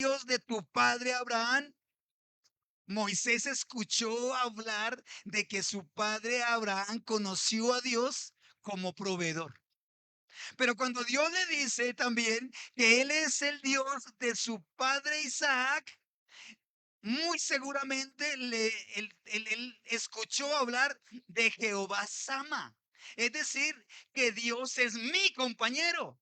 Dios de tu padre Abraham? Moisés escuchó hablar de que su padre Abraham conoció a Dios como proveedor. Pero cuando Dios le dice también que Él es el Dios de su padre Isaac, muy seguramente él escuchó hablar de Jehová Sama. Es decir, que Dios es mi compañero,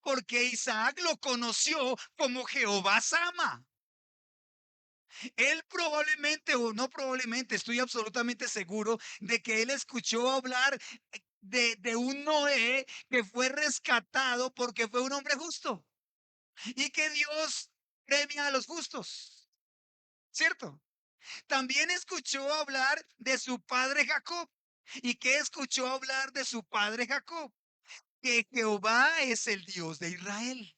porque Isaac lo conoció como Jehová Sama. Él probablemente, o no probablemente, estoy absolutamente seguro de que él escuchó hablar de un Noé que fue rescatado porque fue un hombre justo y que Dios premia a los justos, ¿cierto? También escuchó hablar de su padre Jacob. ¿Y qué escuchó hablar de su padre Jacob? Que Jehová es el Dios de Israel.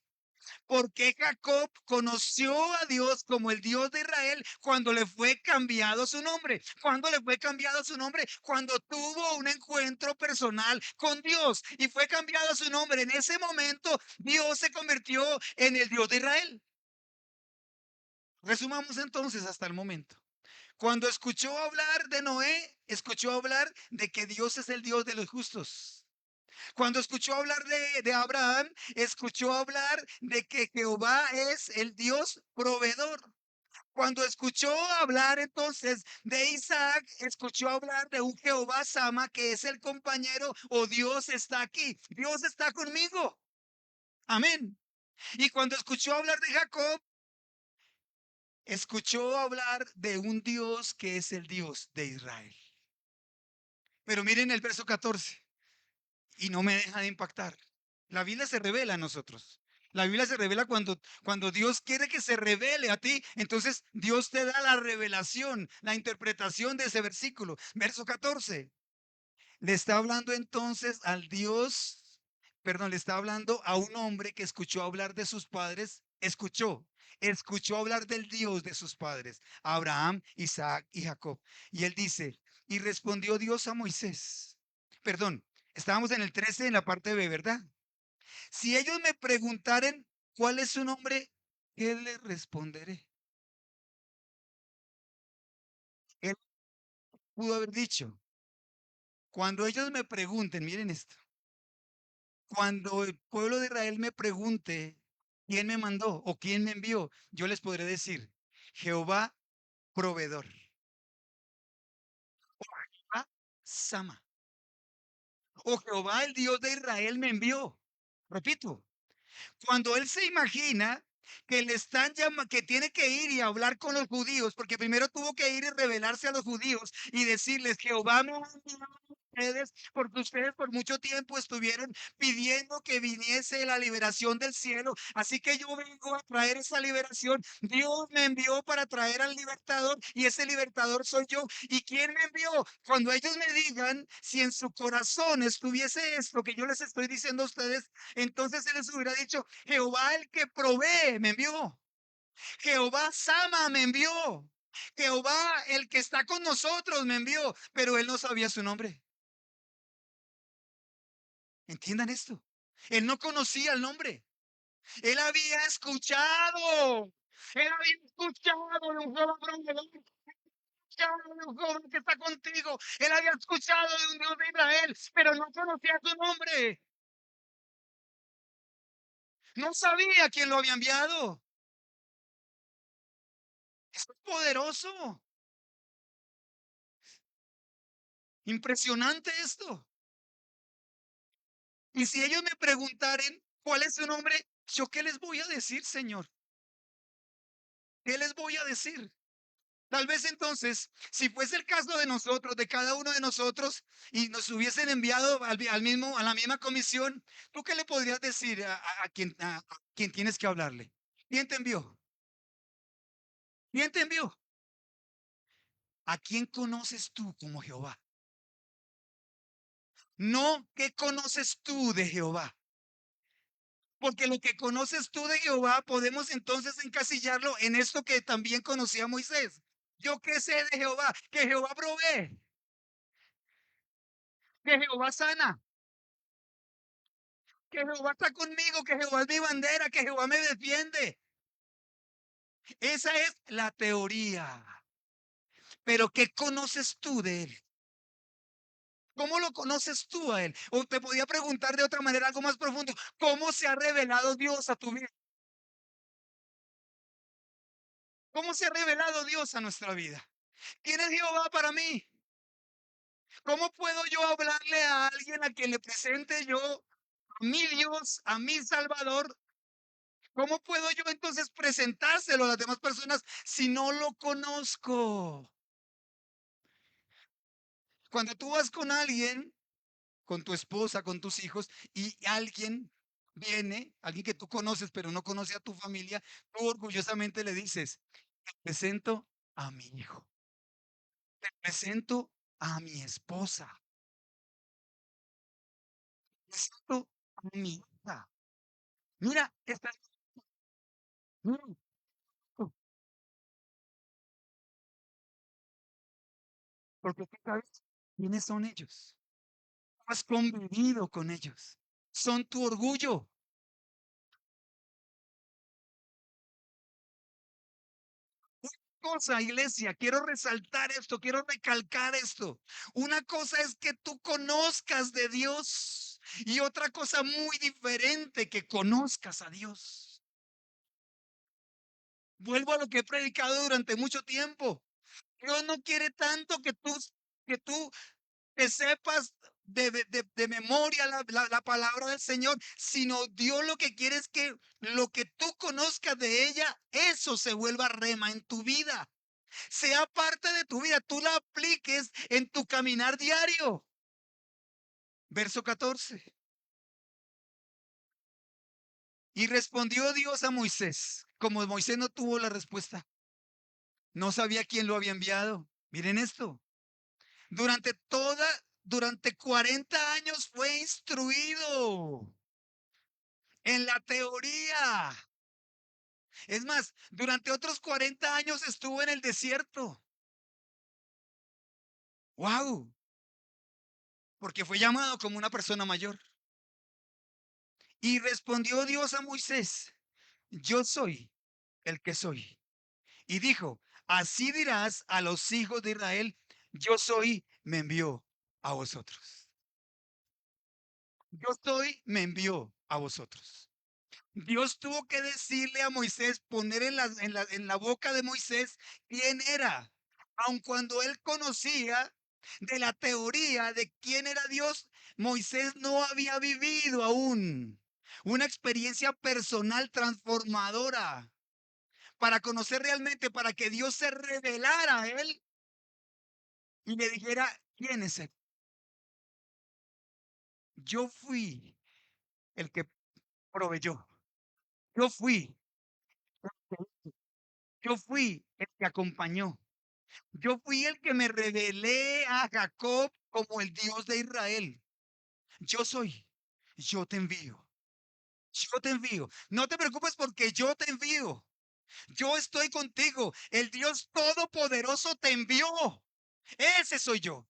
Porque Jacob conoció a Dios como el Dios de Israel cuando le fue cambiado su nombre. Cuando le fue cambiado su nombre, cuando tuvo un encuentro personal con Dios y fue cambiado su nombre. En ese momento, Dios se convirtió en el Dios de Israel. Resumamos entonces hasta el momento. Cuando escuchó hablar de Noé, escuchó hablar de que Dios es el Dios de los justos. Cuando escuchó hablar de Abraham, escuchó hablar de que Jehová es el Dios proveedor. Cuando escuchó hablar entonces de Isaac, escuchó hablar de un Jehová Sama que es el compañero o Dios está aquí. Dios está conmigo. Amén. Y cuando escuchó hablar de Jacob, escuchó hablar de un Dios que es el Dios de Israel. Pero miren el verso 14 y no me deja de impactar. La Biblia se revela a nosotros. La Biblia se revela cuando Dios quiere que se revele a ti. Entonces Dios te da la revelación, la interpretación de ese versículo. Verso 14. Le está hablando entonces al Dios, perdón, le está hablando a un hombre que escuchó hablar de sus padres. Escuchó hablar del Dios de sus padres, Abraham, Isaac y Jacob. Y él dice, y respondió Dios a Moisés. Perdón, estábamos en el 13 en la parte B, ¿verdad? Si ellos me preguntaren cuál es su nombre, ¿qué les responderé? Él pudo haber dicho, cuando ellos me pregunten, miren esto, cuando el pueblo de Israel me pregunte quién me mandó o quién me envió, yo les podré decir, Jehová proveedor, Jehová Sama, o Jehová el Dios de Israel me envió. Repito, cuando él se imagina que le están llamando, que tiene que ir y hablar con los judíos, porque primero tuvo que ir y revelarse a los judíos y decirles, Jehová me ha enviado a ustedes, porque ustedes por mucho tiempo estuvieron pidiendo que viniese la liberación del cielo, así que yo vengo a traer esa liberación. Dios me envió para traer al libertador y ese libertador soy yo. ¿Y quién me envió? Cuando ellos me digan, si en su corazón estuviese esto que yo les estoy diciendo a ustedes, entonces él les hubiera dicho, Jehová el que provee me envió. Jehová Sama me envió. Jehová el que está con nosotros me envió. Pero él no sabía su nombre. Entiendan esto. Él no conocía el nombre. Él había escuchado. Él había escuchado de un Jehová proveedor, escuchado de un Jehová que está contigo. Él había escuchado de un Dios de Israel, pero no conocía su nombre. No sabía quién lo había enviado. Es poderoso. Impresionante esto. Y si ellos me preguntaren cuál es su nombre, ¿yo qué les voy a decir, Señor? ¿Qué les voy a decir? Tal vez entonces, si fuese el caso de nosotros, de cada uno de nosotros, y nos hubiesen enviado al mismo, a la misma comisión, ¿tú qué le podrías decir a quien tienes que hablarle? ¿Quién te envió? ¿Quién te envió? ¿A quién conoces tú como Jehová? No, ¿qué conoces tú de Jehová? Porque lo que conoces tú de Jehová, podemos entonces encasillarlo en esto que también conocía Moisés. Yo qué sé de Jehová, que Jehová provee, que Jehová sana, que Jehová está conmigo, que Jehová es mi bandera, que Jehová me defiende. Esa es la teoría. Pero ¿qué conoces tú de él? ¿Cómo lo conoces tú a él? O te podía preguntar de otra manera, algo más profundo. ¿Cómo se ha revelado Dios a tu vida? ¿Cómo se ha revelado Dios a nuestra vida? ¿Quién es Jehová para mí? ¿Cómo puedo yo hablarle a alguien a quien le presente yo a mi Dios, a mi Salvador? ¿Cómo puedo yo entonces presentárselo a las demás personas si no lo conozco? Cuando tú vas con alguien, con tu esposa, con tus hijos, y alguien viene, alguien que tú conoces, pero no conoce a tu familia, tú orgullosamente le dices, te presento a mi hijo, te presento a mi esposa, te presento a mi hija. Mira, mira, porque tú sabes quiénes son ellos. Has convivido con ellos. Son tu orgullo. Cosa, iglesia, quiero resaltar esto, quiero recalcar esto. Una cosa es que tú conozcas de Dios y otra cosa muy diferente que conozcas a Dios. Vuelvo a lo que he predicado durante mucho tiempo. Dios no quiere tanto que tú que sepas de memoria la palabra del Señor, sino Dios lo que quiere es que lo que tú conozcas de ella, eso se vuelva rema en tu vida, sea parte de tu vida, tú la apliques en tu caminar diario. Verso 14. Y respondió Dios a Moisés, como Moisés no tuvo la respuesta, no sabía quién lo había enviado. Miren esto, durante toda, durante 40 años fue instruido en la teoría. Es más, durante otros 40 años estuvo en el desierto. ¡Wow! Porque fue llamado como una persona mayor. Y respondió Dios a Moisés, yo soy el que soy. Y dijo, así dirás a los hijos de Israel, yo soy, me envió a vosotros. Yo soy, me envió a vosotros. Dios tuvo que decirle a Moisés, poner en la boca de Moisés quién era. Aun cuando él conocía de la teoría de quién era Dios, Moisés no había vivido aún una experiencia personal transformadora para conocer realmente, para que Dios se revelara a él y le dijera, ¿quién es él? Yo fui el que proveyó. Yo fui, yo fui el que acompañó. Yo fui el que me revelé a Jacob como el Dios de Israel. Yo soy, yo te envío. Yo te envío. No te preocupes porque yo te envío. Yo estoy contigo. El Dios Todopoderoso te envió. Ese soy yo.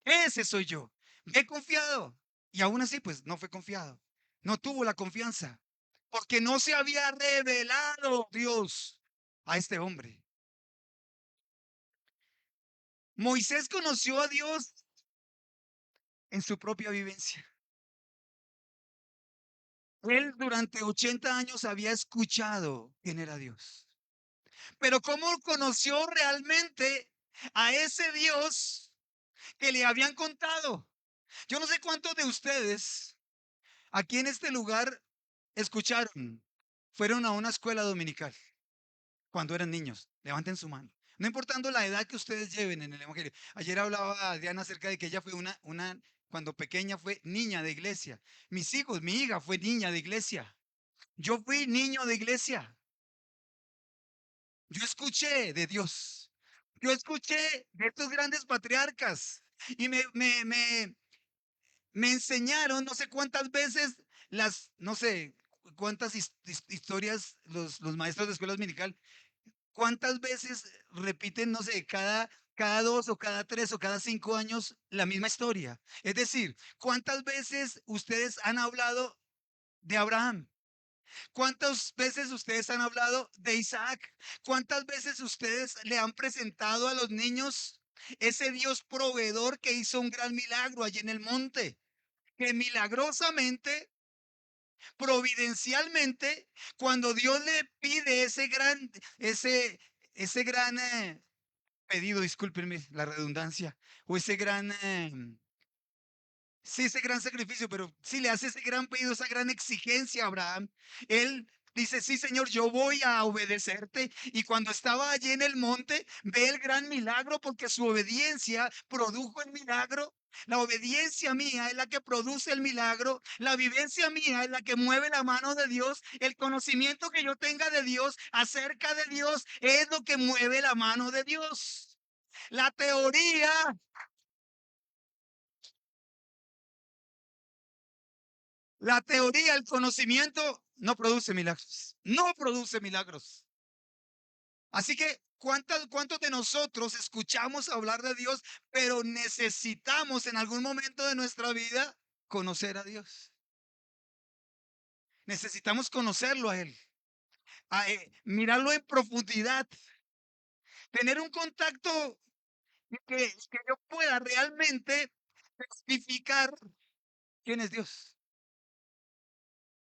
Ese soy yo. Ve confiado. Y aún así, pues no fue confiado. No tuvo la confianza. Porque no se había revelado Dios a este hombre. Moisés conoció a Dios en su propia vivencia. Él durante 80 años había escuchado quién era Dios. Pero ¿cómo conoció realmente a ese Dios que le habían contado? Yo no sé cuántos de ustedes aquí en este lugar escucharon, fueron a una escuela dominical cuando eran niños. Levanten su mano. No importando la edad que ustedes lleven en el Evangelio. Ayer hablaba Diana acerca de que ella fue cuando pequeña fue niña de iglesia. Mis hijos, mi hija fue niña de iglesia. Yo fui niño de iglesia. Yo escuché de Dios. Yo escuché de estos grandes patriarcas y me enseñaron no sé cuántas veces no sé cuántas historias los maestros de escuela dominical, cuántas veces repiten, no sé, cada 2 o cada 3 o cada 5 años la misma historia. Es decir, cuántas veces ustedes han hablado de Abraham. ¿Cuántas veces ustedes han hablado de Isaac? ¿Cuántas veces ustedes le han presentado a los niños ese Dios proveedor que hizo un gran milagro allí en el monte? Que milagrosamente, providencialmente, cuando Dios le pide ese gran pedido, discúlpenme la redundancia, o ese gran sí, ese gran sacrificio, pero si le hace ese gran pedido, esa gran exigencia a Abraham, él dice, sí, Señor, yo voy a obedecerte. Y cuando estaba allí en el monte, ve el gran milagro porque su obediencia produjo el milagro. La obediencia mía es la que produce el milagro. La vivencia mía es la que mueve la mano de Dios. El conocimiento que yo tenga de Dios acerca de Dios es lo que mueve la mano de Dios. La teoría La teoría, el conocimiento no produce milagros. No produce milagros. Así que, ¿cuántos de nosotros escuchamos hablar de Dios, pero necesitamos en algún momento de nuestra vida conocer a Dios? Necesitamos conocerlo a Él, mirarlo en profundidad, tener un contacto que yo pueda realmente testificar quién es Dios,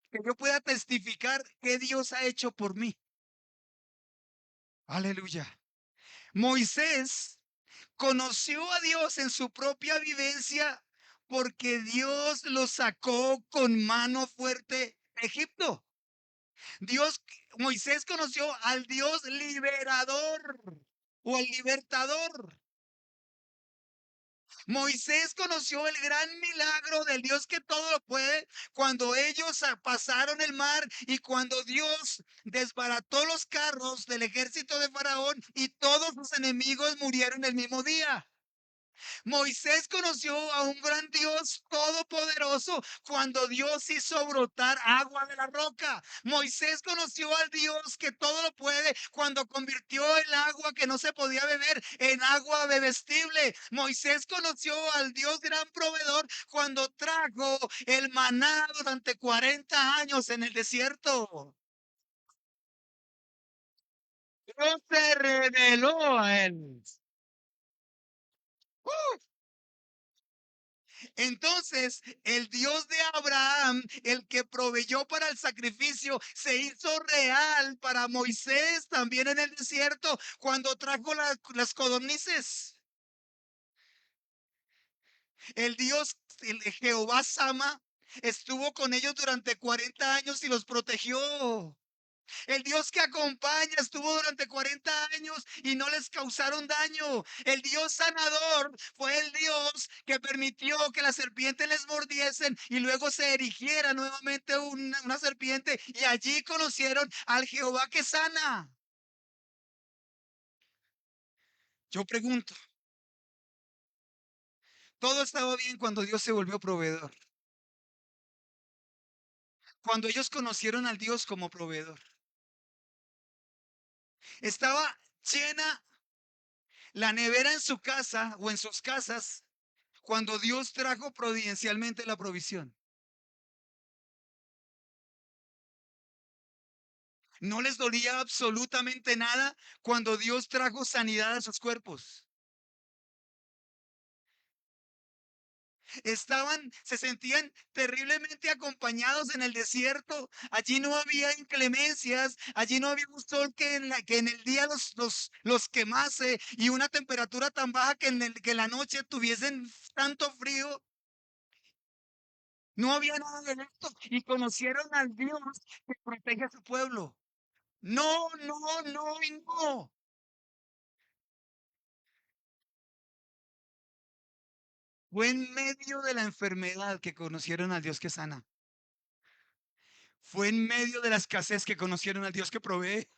que yo pueda testificar qué Dios ha hecho por mí. Aleluya. Moisés conoció a Dios en su propia vivencia porque Dios lo sacó con mano fuerte de Egipto. Dios, Moisés conoció al Dios liberador o al libertador. Moisés conoció el gran milagro del Dios que todo lo puede cuando ellos pasaron el mar y cuando Dios desbarató los carros del ejército de Faraón y todos sus enemigos murieron el mismo día. Moisés conoció a un gran Dios todopoderoso cuando Dios hizo brotar agua de la roca. Moisés conoció al Dios que todo lo puede cuando convirtió el agua que no se podía beber en agua bebestible. Moisés conoció al Dios gran proveedor cuando trajo el maná durante 40 años en el desierto. Dios se reveló a él. Entonces, el Dios de Abraham, el que proveyó para el sacrificio, se hizo real para Moisés también en el desierto cuando trajo las codornices. El Dios, el Jehová Sama, estuvo con ellos durante 40 años y los protegió. El Dios que acompaña estuvo durante 40 años y no les causaron daño. El Dios sanador fue el Dios que permitió que las serpientes les mordiesen y luego se erigiera nuevamente una serpiente y allí conocieron al Jehová que sana. Yo pregunto, todo estaba bien cuando Dios se volvió proveedor, cuando ellos conocieron al Dios como proveedor. Estaba llena la nevera en su casa o en sus casas cuando Dios trajo providencialmente la provisión. No les dolía absolutamente nada cuando Dios trajo sanidad a sus cuerpos. Se sentían terriblemente acompañados en el desierto. Allí no había inclemencias, allí no había un sol que en el día los quemase y una temperatura tan baja que en la noche tuviesen tanto frío. No había nada de esto y conocieron al Dios que protege a su pueblo. No, no, no y no. Fue en medio de la enfermedad que conocieron al Dios que sana. Fue en medio de la escasez que conocieron al Dios que provee.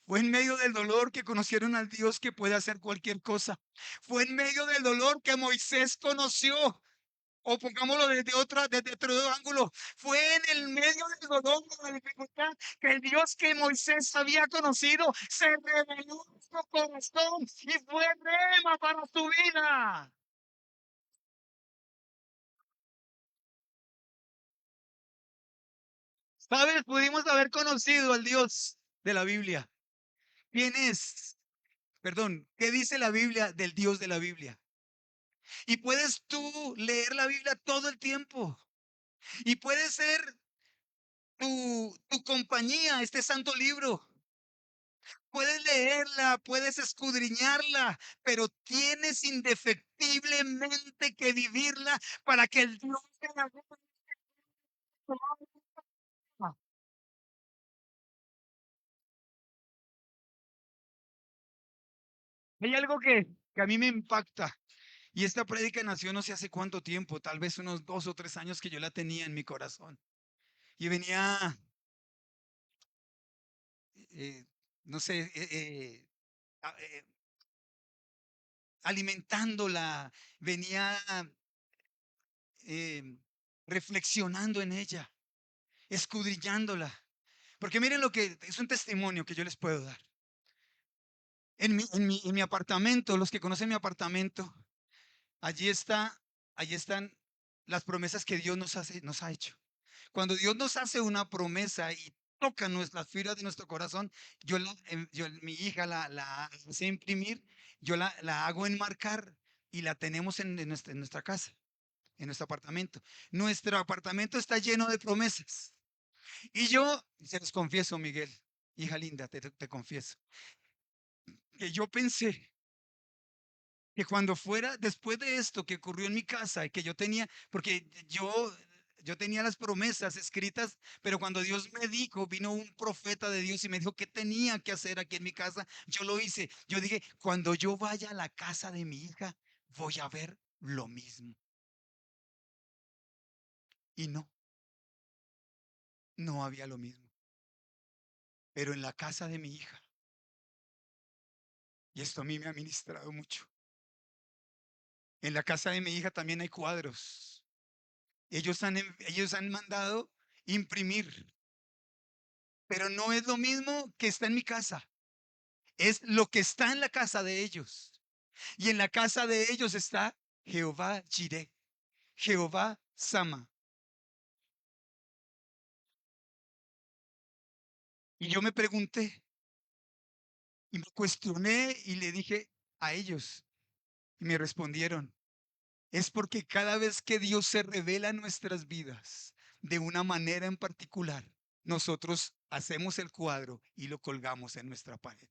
Fue en medio del dolor que conocieron al Dios que puede hacer cualquier cosa. Fue en medio del dolor que Moisés conoció. O pongámoslo desde otro ángulo. Fue en el medio del dolor, de la dificultad, que el Dios que Moisés había conocido se reveló en su corazón y fue rema para su vida. ¿Sabes? Pudimos haber conocido al Dios de la Biblia. ¿Quién es? Perdón, ¿qué dice la Biblia del Dios de la Biblia? Y puedes tú leer la Biblia todo el tiempo. Y puede ser tu compañía, este santo libro. Puedes leerla, puedes escudriñarla, pero tienes indefectiblemente que vivirla para que el Dios de la Biblia. Hay algo que a mí me impacta. Y esta prédica nació no sé hace cuánto tiempo, tal vez unos 2 o 3 años que yo la tenía en mi corazón. Y venía, eh, no sé, alimentándola, venía eh, reflexionando en ella, escudriñándola. Porque miren lo que es un testimonio que yo les puedo dar. En mi apartamento, los que conocen mi apartamento, allí está, allí están las promesas que Dios nos ha hecho. Cuando Dios nos hace una promesa y toca las fibras de nuestro corazón, mi hija la hace imprimir, yo la hago enmarcar y la tenemos en nuestra casa, en nuestro apartamento. Nuestro apartamento está lleno de promesas. Y yo, se los confieso, Miguel, hija linda, te confieso, que yo pensé que cuando fuera, después de esto que ocurrió en mi casa, y que yo tenía, porque yo tenía las promesas escritas, pero cuando Dios me dijo, vino un profeta de Dios y me dijo qué tenía que hacer aquí en mi casa, yo lo hice. Yo dije, cuando yo vaya a la casa de mi hija, voy a ver lo mismo. Y no, no había lo mismo. Pero en la casa de mi hija, y esto a mí me ha ministrado mucho, en la casa de mi hija también hay cuadros. Ellos han mandado imprimir. Pero no es lo mismo que está en mi casa. Es lo que está en la casa de ellos. Y en la casa de ellos está Jehová Jireh, Jehová Sama. Y yo me pregunté y me cuestioné y le dije a ellos. Y me respondieron, es porque cada vez que Dios se revela en nuestras vidas de una manera en particular, nosotros hacemos el cuadro y lo colgamos en nuestra pared.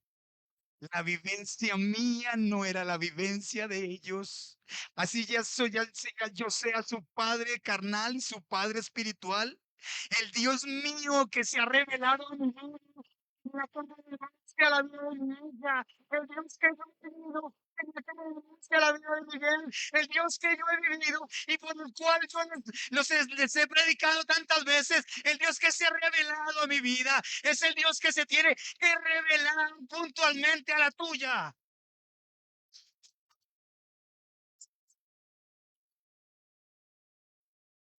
La vivencia mía no era la vivencia de ellos. Así yo sea su padre carnal, su padre espiritual. El Dios mío que se ha revelado a mi vida, la condenancia a la vida de mi hija, el Dios que yo he vivido, en la condenancia a la vida de Miguel, el Dios que yo he vivido y por el cual yo les he predicado tantas veces, el Dios que se ha revelado a mi vida, es el Dios que se tiene que revelar puntualmente a la tuya.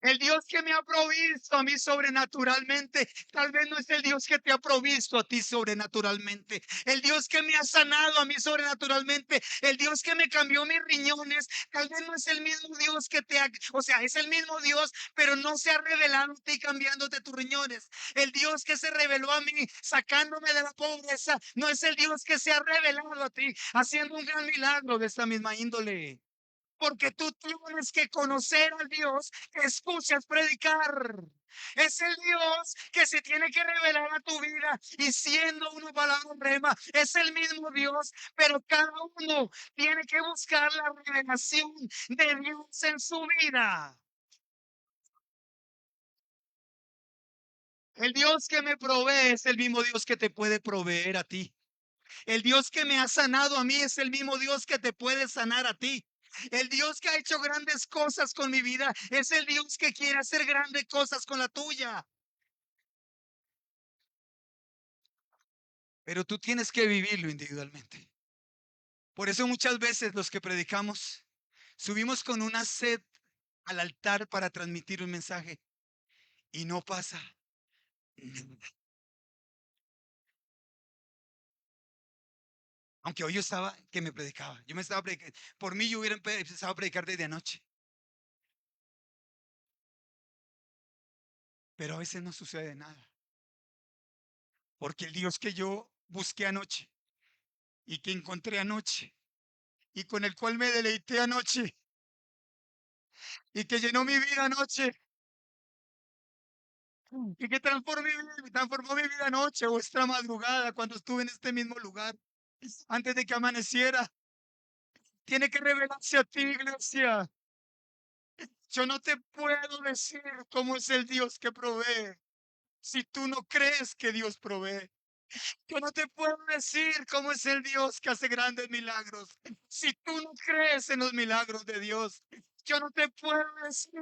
El Dios que me ha provisto a mí sobrenaturalmente, tal vez no es el Dios que te ha provisto a ti sobrenaturalmente. El Dios que me ha sanado a mí sobrenaturalmente, el Dios que me cambió mis riñones, tal vez no es el mismo Dios que o sea, es el mismo Dios, pero no se ha revelado a ti cambiándote tus riñones. El Dios que se reveló a mí sacándome de la pobreza, no es el Dios que se ha revelado a ti haciendo un gran milagro de esta misma índole. Porque tú tienes que conocer al Dios que escuchas predicar. Es el Dios que se tiene que revelar a tu vida y siendo una palabra rema, es el mismo Dios, pero cada uno tiene que buscar la revelación de Dios en su vida. El Dios que me provee es el mismo Dios que te puede proveer a ti. El Dios que me ha sanado a mí es el mismo Dios que te puede sanar a ti. El Dios que ha hecho grandes cosas con mi vida es el Dios que quiere hacer grandes cosas con la tuya. Pero tú tienes que vivirlo individualmente. Por eso muchas veces los que predicamos subimos con una sed al altar para transmitir un mensaje y no pasa nada. Aunque hoy yo estaba que me predicaba. Yo me estaba predicando. Por mí yo hubiera empezado a predicar desde anoche. pero a veces no sucede nada. Porque el Dios que yo busqué anoche y que encontré anoche y con el cual me deleité anoche y que llenó mi vida anoche y que transformó mi vida anoche o esta madrugada cuando estuve en este mismo lugar antes de que amaneciera. Tiene que revelarse a ti, iglesia. Yo no te puedo decir cómo es el Dios que provee si tú no crees que Dios provee. Yo no te puedo decir cómo es el Dios que hace grandes milagros si tú no crees en los milagros de Dios. Yo no te puedo decir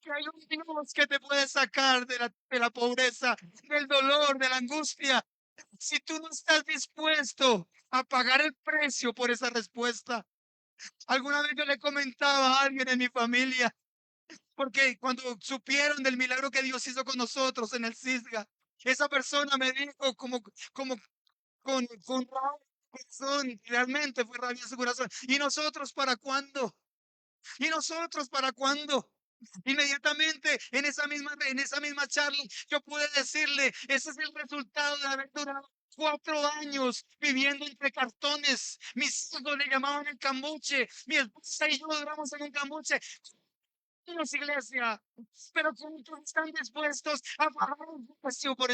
que hay un Dios que te puede sacar de la pobreza, del dolor, de la angustia, si tú no estás dispuesto a pagar el precio por esa respuesta. Alguna vez yo le comentaba a alguien en mi familia, porque cuando supieron del milagro que Dios hizo con nosotros en el Cisga, esa persona me dijo como con rabia en su corazón, realmente fue rabia en su corazón. ¿Y nosotros para cuándo? ¿Y nosotros para cuándo? Inmediatamente en esa misma charla, yo pude decirle, ese es el resultado de haber durado 4 años viviendo entre cartones. Mis hijos le llamaban el cambuche. Mi esposa y yo duramos en un cambuche. Iglesia, pero ¿cuántos están dispuestos a pagar el precio por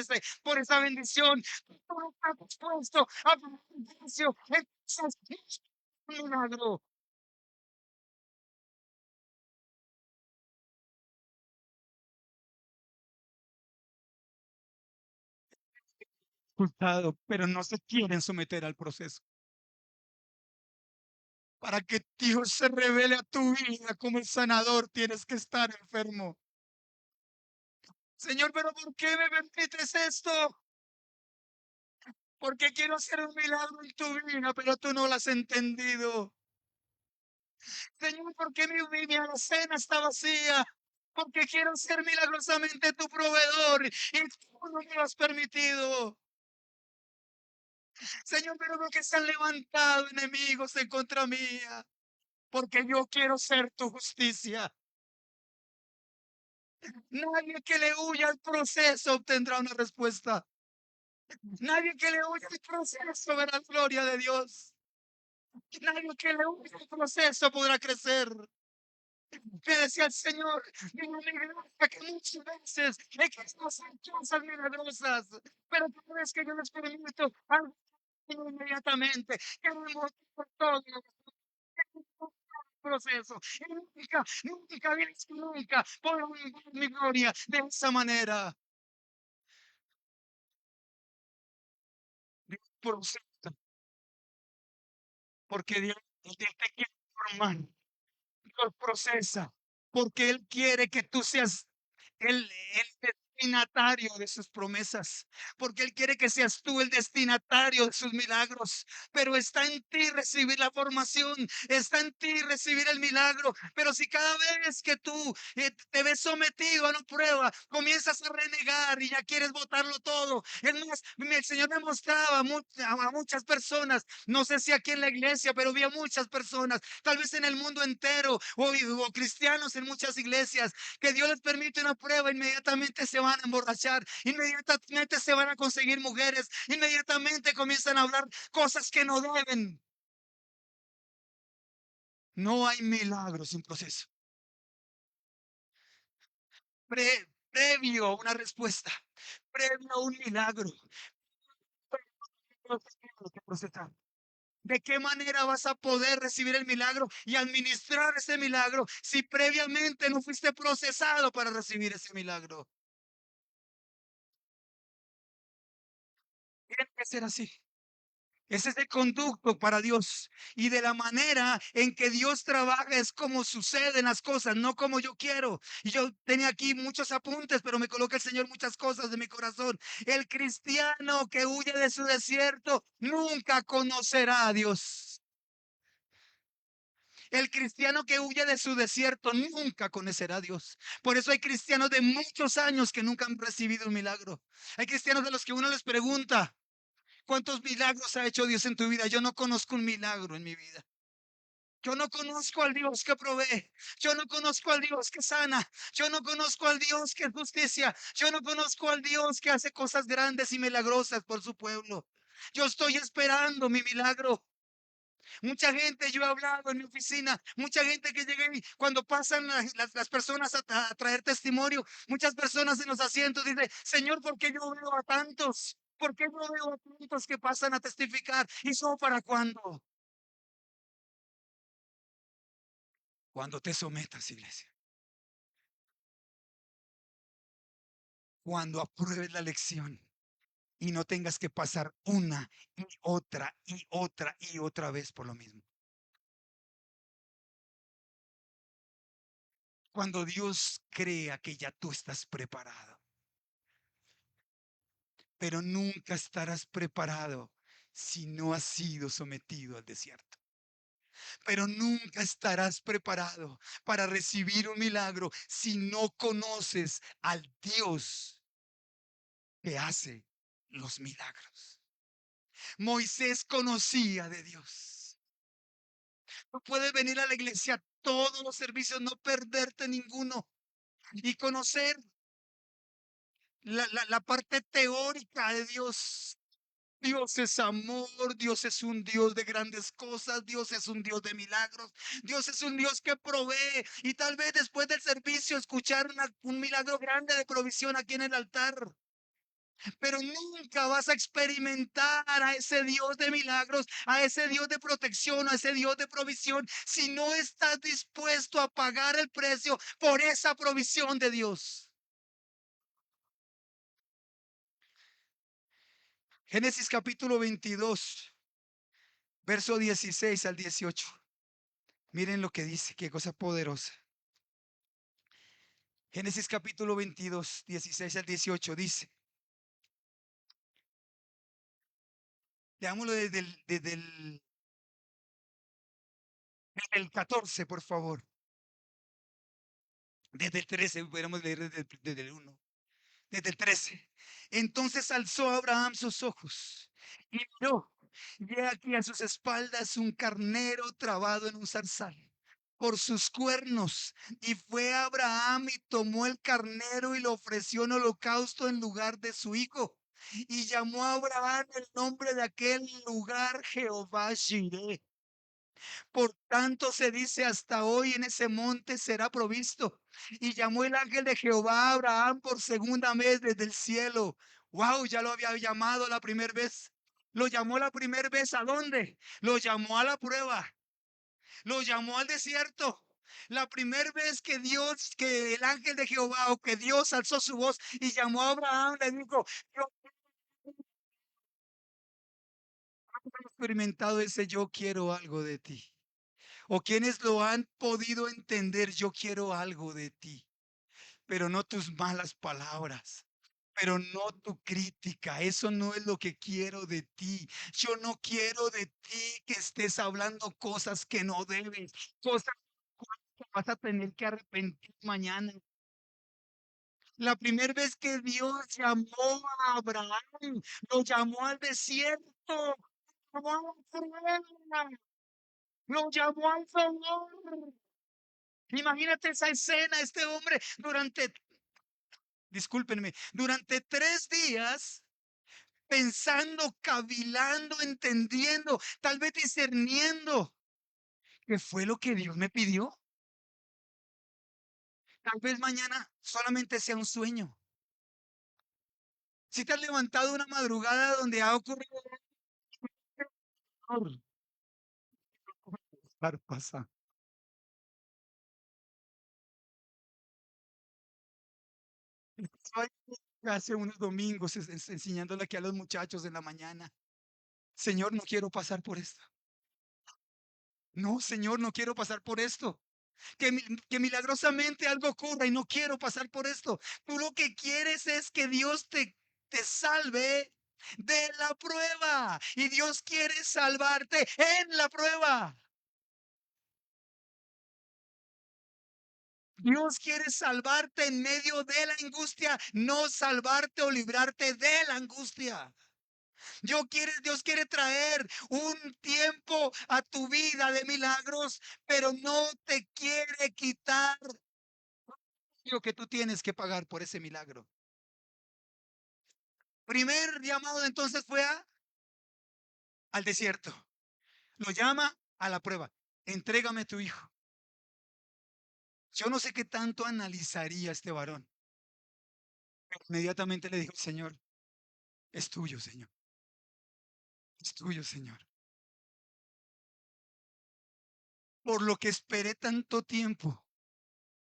esa bendición? ¿Cuántos están dispuestos a pagar el precio? Entonces, es un milagro. Resultado, pero no se quieren someter al proceso. Para que Dios se revele a tu vida como el sanador, tienes que estar enfermo. Señor, pero ¿por qué me permites esto? Porque quiero hacer un milagro en tu vida, pero tú no lo has entendido. Señor, ¿por qué mi alacena está vacía? Porque quiero ser milagrosamente tu proveedor y tú no me lo has permitido. Señor, pero porque se han levantado enemigos en contra mía, porque yo quiero ser tu justicia. Nadie que le huya al proceso obtendrá una respuesta. Nadie que le huya al proceso verá la gloria de Dios. Nadie que le huya al proceso podrá crecer. Le decía el Señor, digo mi gracia que muchas veces he querido hacer cosas milagrosas, pero cada vez que yo les permito algo inmediatamente, que me por todo el proceso. Y nunca, nunca puedo vivir mi gloria de esa manera. Dios procesa, porque Dios te quiere formar. Dios procesa, porque Él quiere que tú seas el destinatario de sus promesas, porque Él quiere que seas tú el destinatario de sus milagros, pero está en ti recibir la formación, está en ti recibir el milagro, pero si cada vez que tú te ves sometido a una prueba, comienzas a renegar y ya quieres botarlo todo, es más, el Señor me mostraba a muchas personas, no sé si aquí en la iglesia, pero vi a muchas personas, tal vez en el mundo entero, o cristianos en muchas iglesias, que Dios les permite una prueba, inmediatamente se van a emborrachar, inmediatamente se van a conseguir mujeres, inmediatamente comienzan a hablar cosas que no deben. No hay milagro sin proceso. Previo a una respuesta, previo a un milagro. ¿De qué manera vas a poder recibir el milagro y administrar ese milagro si previamente no fuiste procesado para recibir ese milagro? Tiene que ser así. Ese es el conducto para Dios. Y de la manera en que Dios trabaja es como suceden las cosas, no como yo quiero. Y yo tenía aquí muchos apuntes, pero me coloca el Señor muchas cosas de mi corazón. El cristiano que huye de su desierto nunca conocerá a Dios. El cristiano que huye de su desierto nunca conocerá a Dios. Por eso hay cristianos de muchos años que nunca han recibido un milagro. Hay cristianos de los que uno les pregunta, ¿cuántos milagros ha hecho Dios en tu vida? Yo no conozco un milagro en mi vida. Yo no conozco al Dios que provee. Yo no conozco al Dios que sana. Yo no conozco al Dios que es justicia. Yo no conozco al Dios que hace cosas grandes y milagrosas por su pueblo. Yo estoy esperando mi milagro. Mucha gente, yo he hablado en mi oficina, mucha gente que llega y cuando pasan las personas a traer testimonio, muchas personas en los asientos dicen, Señor, ¿por qué yo veo a tantos? ¿Por qué yo veo a tantos que pasan a testificar? ¿Y eso para cuándo? Cuando te sometas, iglesia. Cuando apruebes la lección y no tengas que pasar una y otra y otra y otra vez por lo mismo. Cuando Dios crea que ya tú estás preparado, pero nunca estarás preparado si no has sido sometido al desierto. Pero nunca estarás preparado para recibir un milagro si no conoces al Dios que hace los milagros. Moisés conocía de Dios. No puedes venir a la iglesia todos los servicios, no perderte ninguno y conocer la parte teórica de Dios. Dios es amor, Dios es un Dios de grandes cosas, Dios es un Dios de milagros, Dios es un Dios que provee y tal vez después del servicio escuchar un milagro grande de provisión aquí en el altar, pero nunca vas a experimentar a ese Dios de milagros, a ese Dios de protección, a ese Dios de provisión, si no estás dispuesto a pagar el precio por esa provisión de Dios. Génesis capítulo 22, verso 16 al 18. Miren lo que dice, qué cosa poderosa. Génesis capítulo 22, 16 al 18 dice, leámoslo desde el 14, por favor. Desde el 13, podríamos leer desde el 1. Desde el 13. Entonces alzó Abraham sus ojos y miró, y he aquí a sus espaldas un carnero trabado en un zarzal por sus cuernos. Y fue Abraham y tomó el carnero y lo ofreció en holocausto en lugar de su hijo. Y llamó a Abraham el nombre de aquel lugar Jehová Jireh. Por tanto se dice hasta hoy en ese monte será provisto. Y llamó el ángel de Jehová a Abraham por segunda vez desde el cielo. Wow, ya lo había llamado la primera vez. Lo llamó la primera vez ¿a dónde? Lo llamó a la prueba. Lo llamó al desierto. La primera vez que Dios, que el ángel de Jehová o que Dios alzó su voz y llamó a Abraham, le dijo, yo he experimentado ese yo quiero algo de ti. O quienes lo han podido entender, yo quiero algo de ti, pero no tus malas palabras, pero no tu crítica. Eso no es lo que quiero de ti. Yo no quiero de ti que estés hablando cosas que no debes, cosas que vas a tener que arrepentir mañana. La primera vez que Dios llamó a Abraham, lo llamó al desierto, lo llamó a la prueba, lo llamó al dolor. Imagínate esa escena, este hombre durante 3 días pensando, cavilando, entendiendo, tal vez discerniendo qué fue lo que Dios me pidió. Tal vez mañana solamente sea un sueño. Si te has levantado una madrugada donde ha ocurrido algo, estar pasando. Estoy hace unos domingos enseñándole aquí a los muchachos en la mañana. Señor, no quiero pasar por esto. No, Señor, no quiero pasar por esto. Que milagrosamente algo ocurra y no quiero pasar por esto. Tú lo que quieres es que Dios te salve de la prueba y Dios quiere salvarte en la prueba. Dios quiere salvarte en medio de la angustia, no salvarte o librarte de la angustia. Dios quiere traer un tiempo a tu vida de milagros, pero no te quiere quitar lo que tú tienes que pagar por ese milagro. Primer llamado entonces fue al desierto. Lo llama a la prueba. Entrégame tu hijo. Yo no sé qué tanto analizaría este varón. Pero inmediatamente le dijo, Señor, es tuyo, Señor. Es tuyo, Señor. Por lo que esperé tanto tiempo,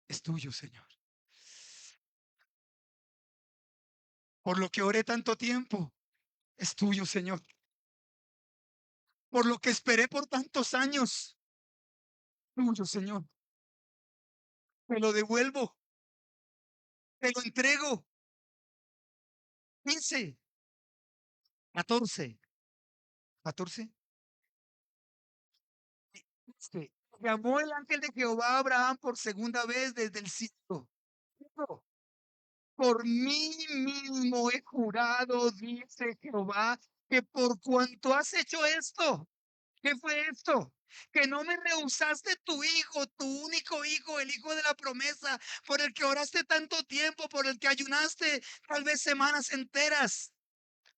es tuyo, Señor. Por lo que oré tanto tiempo, es tuyo, Señor. Por lo que esperé por tantos años, tuyo, Señor. Te lo devuelvo, te lo entrego. 15, 14, 14. Llamó el ángel de Jehová a Abraham por segunda vez desde el cielo. Dijo, por mí mismo he jurado, dice Jehová, que por cuanto has hecho esto, ¿qué fue esto? Que no me rehusaste tu hijo, tu único hijo, el hijo de la promesa, por el que oraste tanto tiempo, por el que ayunaste tal vez semanas enteras.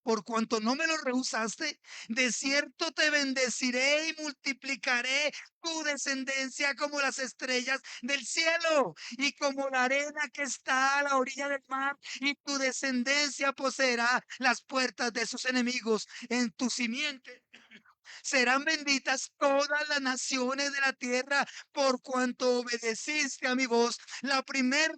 Por cuanto no me lo rehusaste, de cierto te bendeciré y multiplicaré tu descendencia como las estrellas del cielo y como la arena que está a la orilla del mar, y tu descendencia poseerá las puertas de sus enemigos. En tu simiente serán benditas todas las naciones de la tierra, por cuanto obedeciste a mi voz. La primera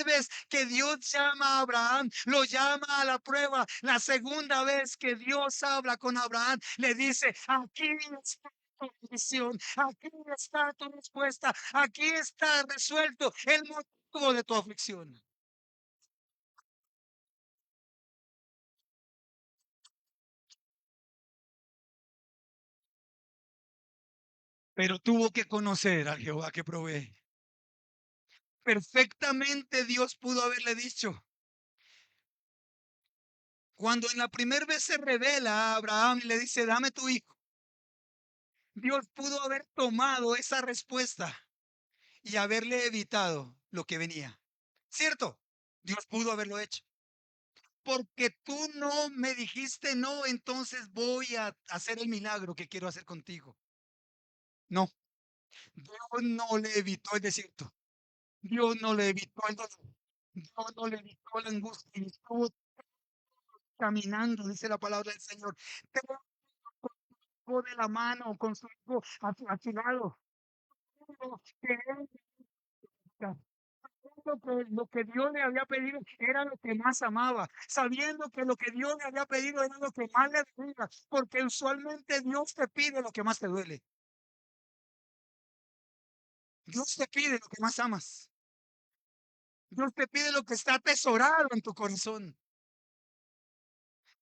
vez que Dios llama a Abraham, lo llama a la prueba. La segunda vez que Dios habla con Abraham, le dice, aquí está tu bendición, aquí está tu respuesta, aquí está resuelto el motivo de tu aflicción. Pero tuvo que conocer al Jehová que provee. Perfectamente Dios pudo haberle dicho, cuando en la primera vez se revela a Abraham y le dice, dame tu hijo, Dios pudo haber tomado esa respuesta y haberle evitado lo que venía. ¿Cierto? Dios pudo haberlo hecho. Porque tú no me dijiste no, entonces voy a hacer el milagro que quiero hacer contigo. No, Dios no le evitó el desierto. Dios no le evitó el dolor. Dios no le evitó la angustia. Y estuvo caminando, dice la palabra del Señor. De la mano con su hijo a su lado. Que él, sabiendo que lo que Dios le había pedido era lo que más amaba, sabiendo que lo que Dios le había pedido era lo que más le dolía, porque usualmente Dios te pide lo que más te duele. Dios te pide lo que más amas. Dios te pide lo que está atesorado en tu corazón.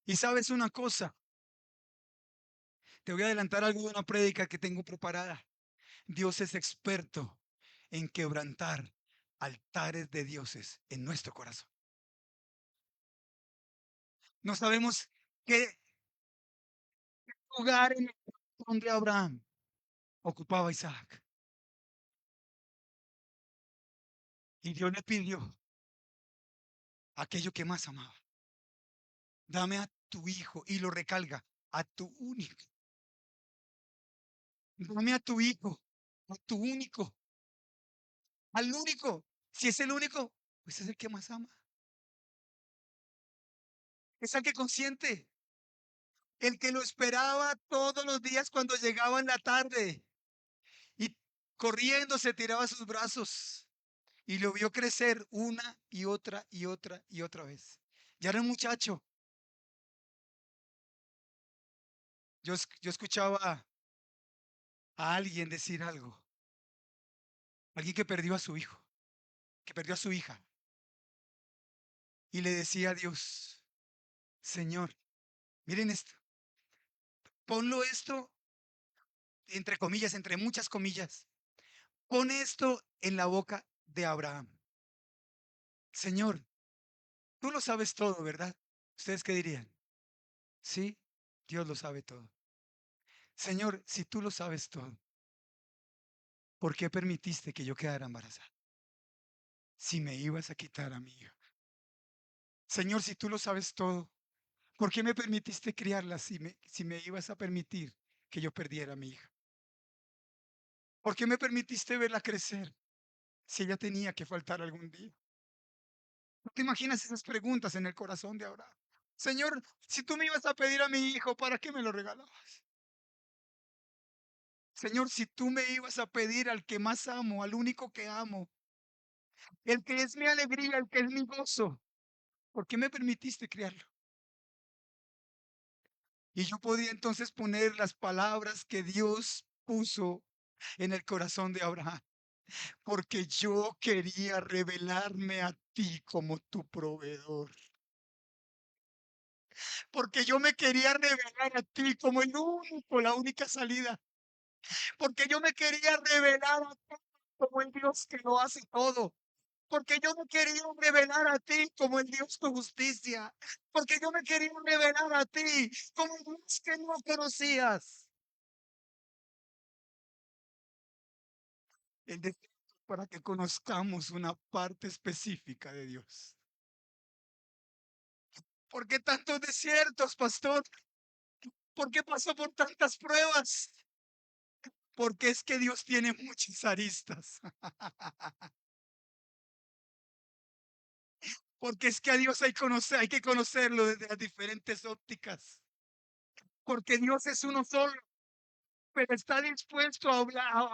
Y sabes una cosa, te voy a adelantar algo de una prédica que tengo preparada. Dios es experto en quebrantar altares de dioses en nuestro corazón. No sabemos qué lugar en el corazón de Abraham ocupaba Isaac. Y Dios le pidió aquello que más amaba. Dame a tu hijo, y lo recalca, a tu único. Dame a tu hijo, a tu único, al único. Si es el único, pues es el que más ama. Es el que consiente, el que lo esperaba todos los días cuando llegaba en la tarde y corriendo se tiraba a sus brazos y lo vio crecer una y otra y otra y otra vez. Ya era un muchacho. Yo escuchaba a alguien decir algo, alguien que perdió a su hijo, que perdió a su hija, y le decía a Dios, Señor, miren esto, ponlo esto, entre comillas, entre muchas comillas, pon esto en la boca de Abraham. Señor, tú lo sabes todo, ¿verdad? ¿Ustedes qué dirían? Sí, Dios lo sabe todo. Señor, si tú lo sabes todo, ¿por qué permitiste que yo quedara embarazada? Si me ibas a quitar a mi hija. Señor, si tú lo sabes todo, ¿por qué me permitiste criarla si me ibas a permitir que yo perdiera a mi hija? ¿Por qué me permitiste verla crecer si ella tenía que faltar algún día? ¿No te imaginas esas preguntas en el corazón de Abraham? Señor, si tú me ibas a pedir a mi hijo, ¿para qué me lo regalabas? Señor, si tú me ibas a pedir al que más amo, al único que amo, el que es mi alegría, el que es mi gozo, ¿por qué me permitiste criarlo? Y yo podía entonces poner las palabras que Dios puso en el corazón de Abraham, porque yo quería revelarme a ti como tu proveedor, porque yo me quería revelar a ti como el único, la única salida, porque yo me quería revelar a ti como el Dios que lo hace todo. Porque yo me quería revelar a ti como el Dios de justicia. Porque yo me quería revelar a ti como el Dios que no conocías. El deseo para que conozcamos una parte específica de Dios. ¿Por qué tantos desiertos, pastor? ¿Por qué pasó por tantas pruebas? Porque es que Dios tiene muchas aristas. Porque es que a Dios hay que conocerlo desde las diferentes ópticas. Porque Dios es uno solo, pero está dispuesto a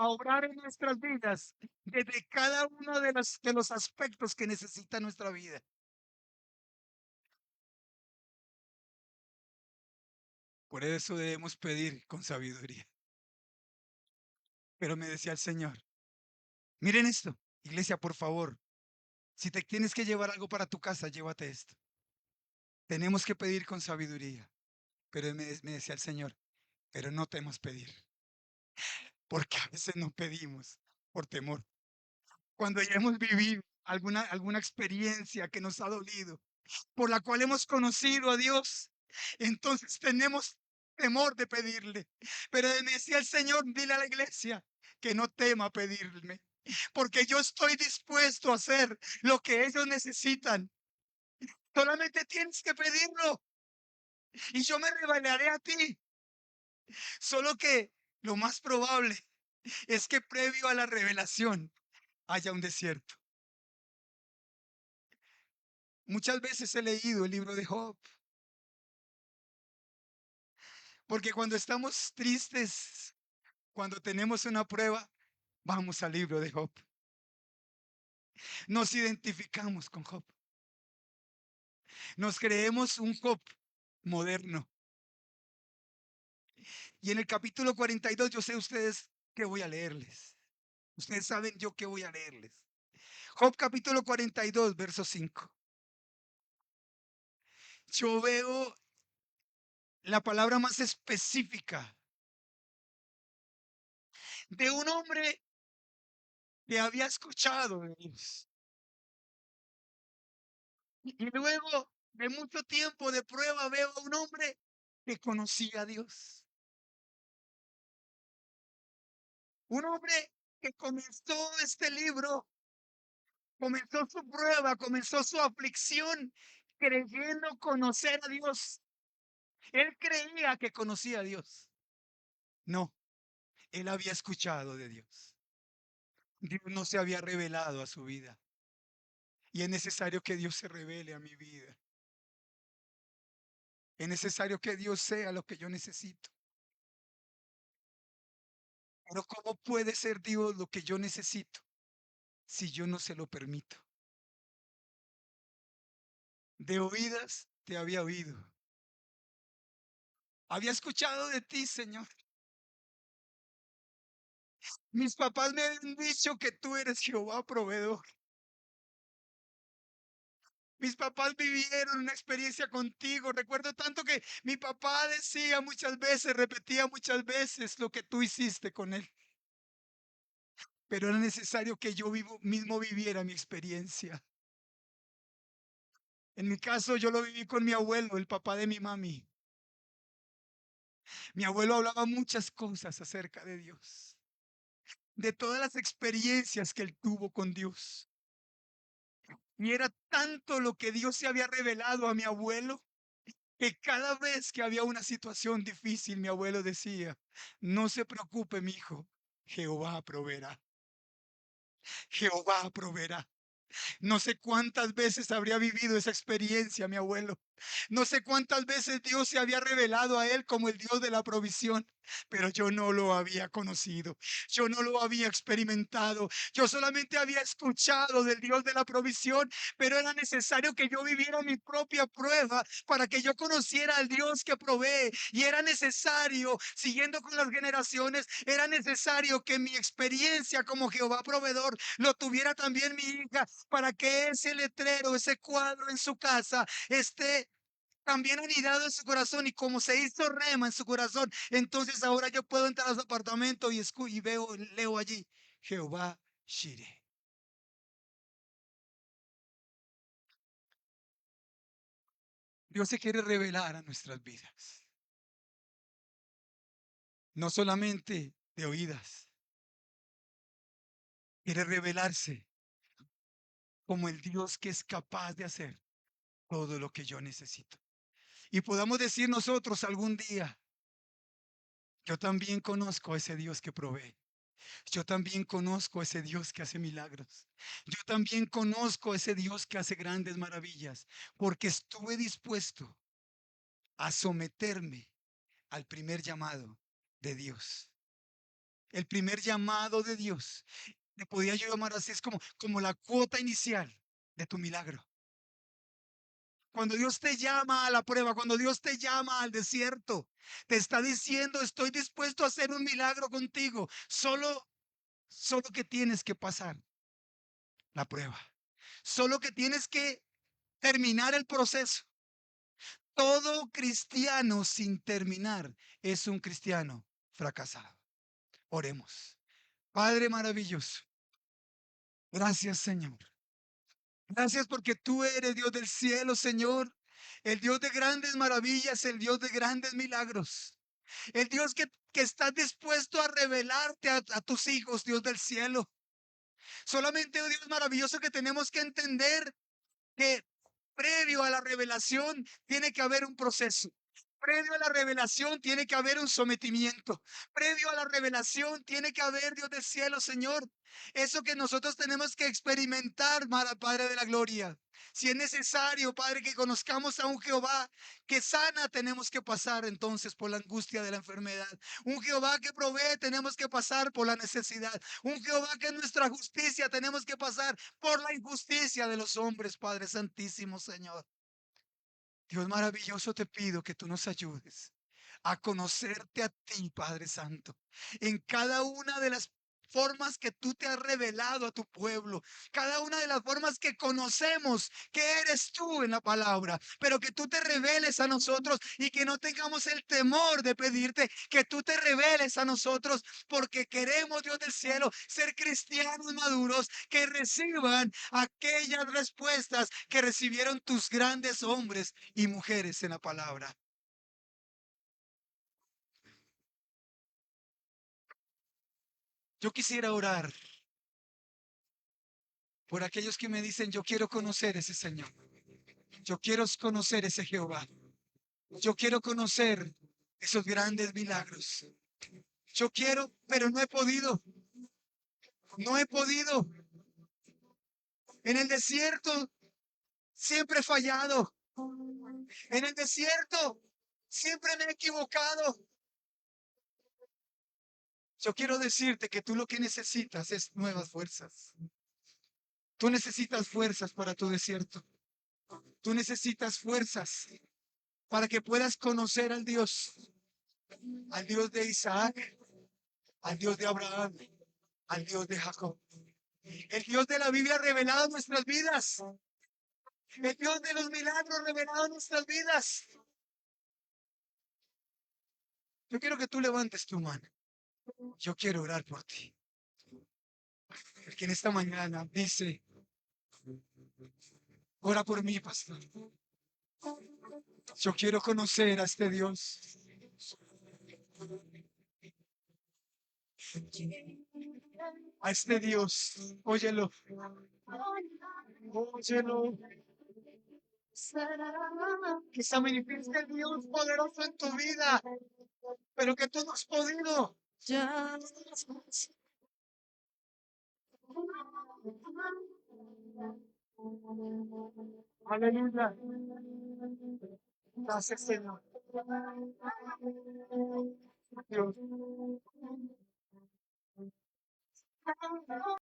obrar en nuestras vidas desde cada uno de los aspectos que necesita nuestra vida. Por eso debemos pedir con sabiduría. Pero me decía el Señor, miren esto, iglesia, por favor, si te tienes que llevar algo para tu casa, llévate esto. Tenemos que pedir con sabiduría. Pero me decía el Señor, pero no temas pedir, porque a veces no pedimos por temor. Cuando ya hemos vivido alguna experiencia que nos ha dolido, por la cual hemos conocido a Dios, entonces tenemos temor de pedirle. Pero me decía el Señor, dile a la iglesia que no tema pedirme, porque yo estoy dispuesto a hacer lo que ellos necesitan. Solamente tienes que pedirlo y yo me revelaré a ti. Solo que lo más probable es que previo a la revelación haya un desierto. Muchas veces he leído el libro de Job, porque cuando estamos tristes, cuando tenemos una prueba, vamos al libro de Job. Nos identificamos con Job. Nos creemos un Job moderno. Y en el capítulo 42, yo sé ustedes qué voy a leerles. Ustedes saben yo qué voy a leerles. Job capítulo 42, verso 5. Yo veo la palabra más específica de un hombre que había escuchado de Dios. Y luego de mucho tiempo de prueba veo a un hombre que conocía a Dios. Un hombre que comenzó este libro, comenzó su prueba, comenzó su aflicción, creyendo conocer a Dios. Él creía que conocía a Dios. No, él había escuchado de Dios. Dios no se había revelado a su vida. Y es necesario que Dios se revele a mi vida. Es necesario que Dios sea lo que yo necesito. Pero ¿cómo puede ser Dios lo que yo necesito si yo no se lo permito? De oídas te había oído. Había escuchado de ti, Señor. Mis papás me han dicho que tú eres Jehová proveedor. Mis papás vivieron una experiencia contigo. Recuerdo tanto que mi papá decía muchas veces, repetía muchas veces lo que tú hiciste con él. Pero era necesario que yo mismo viviera mi experiencia. En mi caso, yo lo viví con mi abuelo, el papá de mi mami. Mi abuelo hablaba muchas cosas acerca de Dios, de todas las experiencias que él tuvo con Dios. Y era tanto lo que Dios se había revelado a mi abuelo, que cada vez que había una situación difícil, mi abuelo decía: no se preocupe, mi hijo, Jehová proveerá, Jehová proveerá. No sé cuántas veces habría vivido esa experiencia mi abuelo. No sé cuántas veces Dios se había revelado a él como el Dios de la provisión, pero yo no lo había conocido. Yo no lo había experimentado. Yo solamente había escuchado del Dios de la provisión, pero era necesario que yo viviera mi propia prueba para que yo conociera al Dios que provee. Y era necesario, siguiendo con las generaciones, era necesario que mi experiencia como Jehová proveedor lo tuviera también mi hija, para que ese letrero, ese cuadro en su casa esté también anidado en su corazón. Y como se hizo rema en su corazón, entonces ahora yo puedo entrar a su apartamento y veo, leo allí: Jehová Shire. Dios se quiere revelar a nuestras vidas, no solamente de oídas, quiere revelarse como el Dios que es capaz de hacer todo lo que yo necesito. Y podamos decir nosotros algún día: yo también conozco a ese Dios que provee. Yo también conozco a ese Dios que hace milagros. Yo también conozco a ese Dios que hace grandes maravillas, porque estuve dispuesto a someterme al primer llamado de Dios. El primer llamado de Dios, le podía yo llamar así, es como la cuota inicial de tu milagro. Cuando Dios te llama a la prueba, cuando Dios te llama al desierto, te está diciendo: estoy dispuesto a hacer un milagro contigo. Solo que tienes que pasar la prueba. Solo que tienes que terminar el proceso. Todo cristiano sin terminar es un cristiano fracasado. Oremos. Padre maravilloso, gracias, Señor. Gracias porque tú eres Dios del cielo, Señor. El Dios de grandes maravillas, el Dios de grandes milagros. El Dios que está dispuesto a revelarte a tus hijos, Dios del cielo. Solamente, oh Dios maravilloso, que tenemos que entender que previo a la revelación tiene que haber un proceso. Previo a la revelación tiene que haber un sometimiento. Previo a la revelación tiene que haber, Dios del cielo, Señor, eso que nosotros tenemos que experimentar, Padre de la gloria. Si es necesario, Padre, que conozcamos a un Jehová que sana, tenemos que pasar entonces por la angustia de la enfermedad. Un Jehová que provee, tenemos que pasar por la necesidad. Un Jehová que es nuestra justicia, tenemos que pasar por la injusticia de los hombres, Padre Santísimo, Señor. Dios maravilloso, te pido que tú nos ayudes a conocerte a ti, Padre Santo, en cada una de las formas que tú te has revelado a tu pueblo, cada una de las formas que conocemos que eres tú en la palabra, pero que tú te reveles a nosotros y que no tengamos el temor de pedirte que tú te reveles a nosotros, porque queremos, Dios del cielo, ser cristianos maduros que reciban aquellas respuestas que recibieron tus grandes hombres y mujeres en la palabra. Yo quisiera orar por aquellos que me dicen: yo quiero conocer ese Señor, yo quiero conocer ese Jehová, yo quiero conocer esos grandes milagros. Yo quiero, pero no he podido, no he podido. En el desierto siempre he fallado. En el desierto siempre me he equivocado. Yo quiero decirte que tú lo que necesitas es nuevas fuerzas. Tú necesitas fuerzas para tu desierto. Tú necesitas fuerzas para que puedas conocer al Dios de Isaac, al Dios de Abraham, al Dios de Jacob. El Dios de la Biblia revelado en nuestras vidas. El Dios de los milagros revelado en nuestras vidas. Yo quiero que tú levantes tu mano. Yo quiero orar por ti. Porque en esta mañana dice: ora por mí, pastor. Yo quiero conocer a este Dios. A este Dios, óyelo, óyelo. Quizá manifieste el Dios poderoso en tu vida, pero que tú no has podido. Aleluya. Gracias, Señor. Dios.